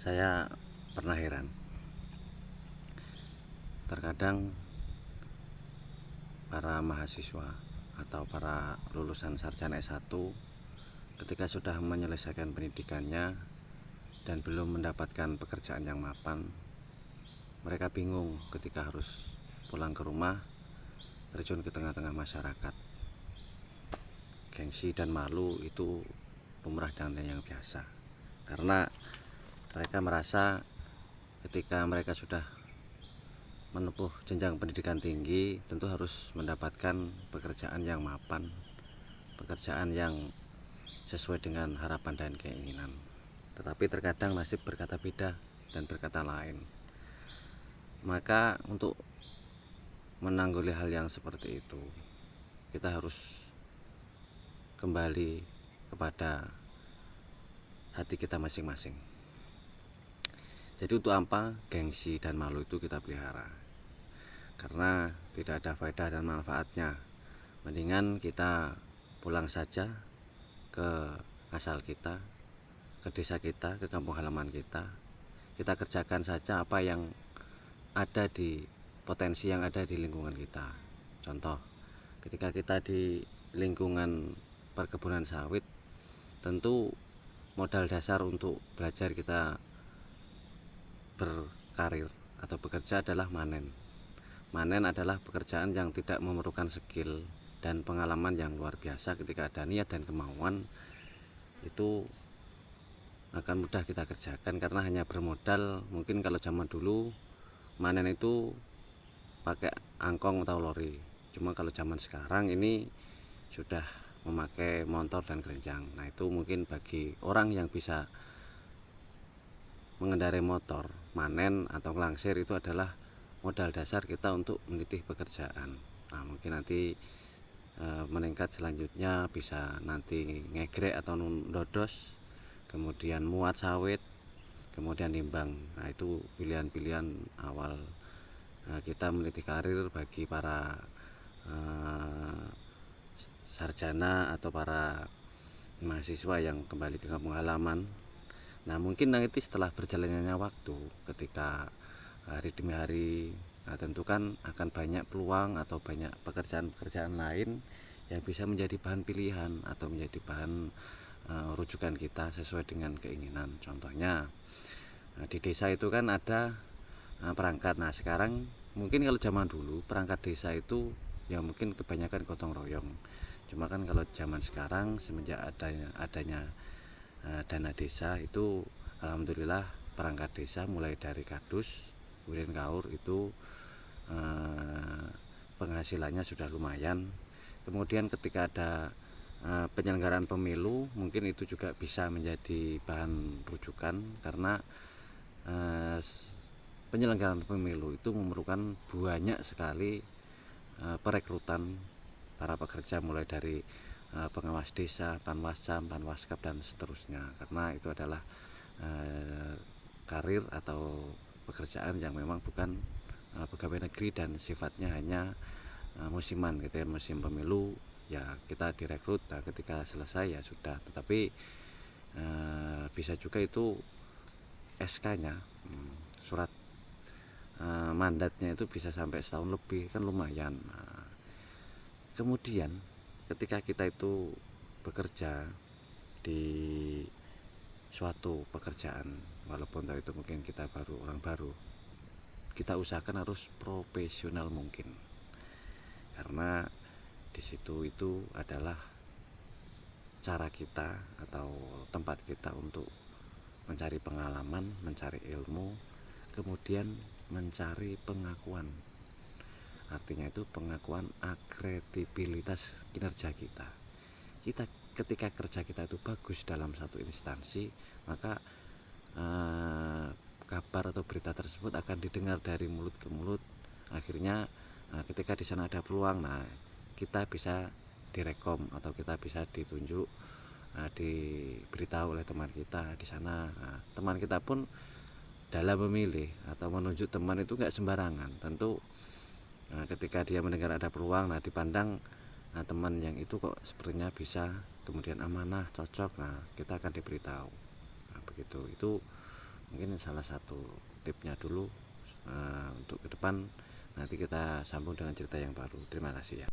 Saya pernah heran, terkadang para mahasiswa atau para lulusan sarjana S1 ketika sudah menyelesaikan pendidikannya dan belum mendapatkan pekerjaan yang mapan, mereka bingung ketika harus pulang ke rumah, terjun ke tengah-tengah masyarakat. Gengsi dan malu itu lumrah dan yang biasa, karena mereka merasa ketika mereka sudah menempuh jenjang pendidikan tinggi tentu harus mendapatkan pekerjaan yang mapan, pekerjaan yang sesuai dengan harapan dan keinginan. Tetapi terkadang nasib berkata beda dan berkata lain. Maka untuk menanggulangi hal yang seperti itu, kita harus kembali kepada hati kita masing-masing. Jadi untuk apa gengsi dan malu itu kita pelihara? Karena tidak ada faedah dan manfaatnya. Mendingan kita pulang saja ke asal kita, ke desa kita, ke kampung halaman kita. Kita kerjakan saja apa yang ada di potensi yang ada di lingkungan kita. Contoh, ketika kita di lingkungan perkebunan sawit, tentu modal dasar untuk belajar kita berkarir atau bekerja adalah manen. Manen adalah pekerjaan yang tidak memerlukan skill dan pengalaman yang luar biasa. Ketika ada niat dan kemauan, itu akan mudah kita kerjakan karena hanya bermodal. Mungkin kalau zaman dulu manen itu pakai angkong atau lori. Cuma kalau zaman sekarang ini sudah memakai motor dan keranjang. Nah, itu mungkin bagi orang yang bisa mengendarai motor, manen atau ngelangsir itu adalah modal dasar kita untuk menitih pekerjaan. Nah, mungkin nanti meningkat selanjutnya bisa nanti ngegrek atau ndodos, kemudian muat sawit, kemudian nimbang. Nah, itu pilihan-pilihan awal kita meniti karir bagi para sarjana atau para mahasiswa yang kembali ke kampung halaman. Nah, mungkin nanti setelah berjalannya waktu, ketika hari demi hari, nah tentu kan akan banyak peluang atau banyak pekerjaan-pekerjaan lain yang bisa menjadi bahan pilihan atau menjadi bahan rujukan kita sesuai dengan keinginan. Contohnya di desa itu kan ada perangkat. Nah, sekarang mungkin kalau zaman dulu perangkat desa itu ya mungkin kebanyakan gotong royong. Cuma kan kalau zaman sekarang semenjak adanya dana desa itu alhamdulillah perangkat desa mulai dari kadus, kemudian kaur itu penghasilannya sudah lumayan. Kemudian ketika ada penyelenggaraan pemilu, mungkin itu juga bisa menjadi bahan rujukan karena penyelenggaraan pemilu itu memerlukan banyak sekali perekrutan para pekerja, mulai dari pengawas desa, panwascam, panwaskap dan seterusnya, karena itu adalah karir atau pekerjaan yang memang bukan pegawai negeri dan sifatnya hanya musiman gitu ya. Musim pemilu ya kita direkrut, nah ketika selesai ya sudah. Tetapi bisa juga itu SK-nya, surat mandatnya itu bisa sampai setahun lebih, kan lumayan. Kemudian ketika kita itu bekerja di suatu pekerjaan, walaupun itu mungkin kita orang baru, kita usahakan harus profesional mungkin, karena di situ itu adalah cara kita atau tempat kita untuk mencari pengalaman, mencari ilmu, kemudian mencari pengakuan. Artinya itu pengakuan akredibilitas kinerja kita. Ketika kerja kita itu bagus dalam satu instansi, maka kabar atau berita tersebut akan didengar dari mulut ke mulut. Akhirnya ketika di sana ada peluang, nah kita bisa direkom atau kita bisa ditunjuk, diberitahu oleh teman kita di sana. Nah, teman kita pun dalam memilih atau menunjuk teman itu nggak sembarangan. Tentu ketika dia mendengar ada peluang, nah dipandang teman yang itu kok sepertinya bisa, kemudian amanah, cocok, nah kita akan diberitahu. Nah, begitu. Itu Mungkin salah satu tipsnya dulu. Untuk ke depan nanti kita sambung dengan cerita yang baru. Terima kasih ya.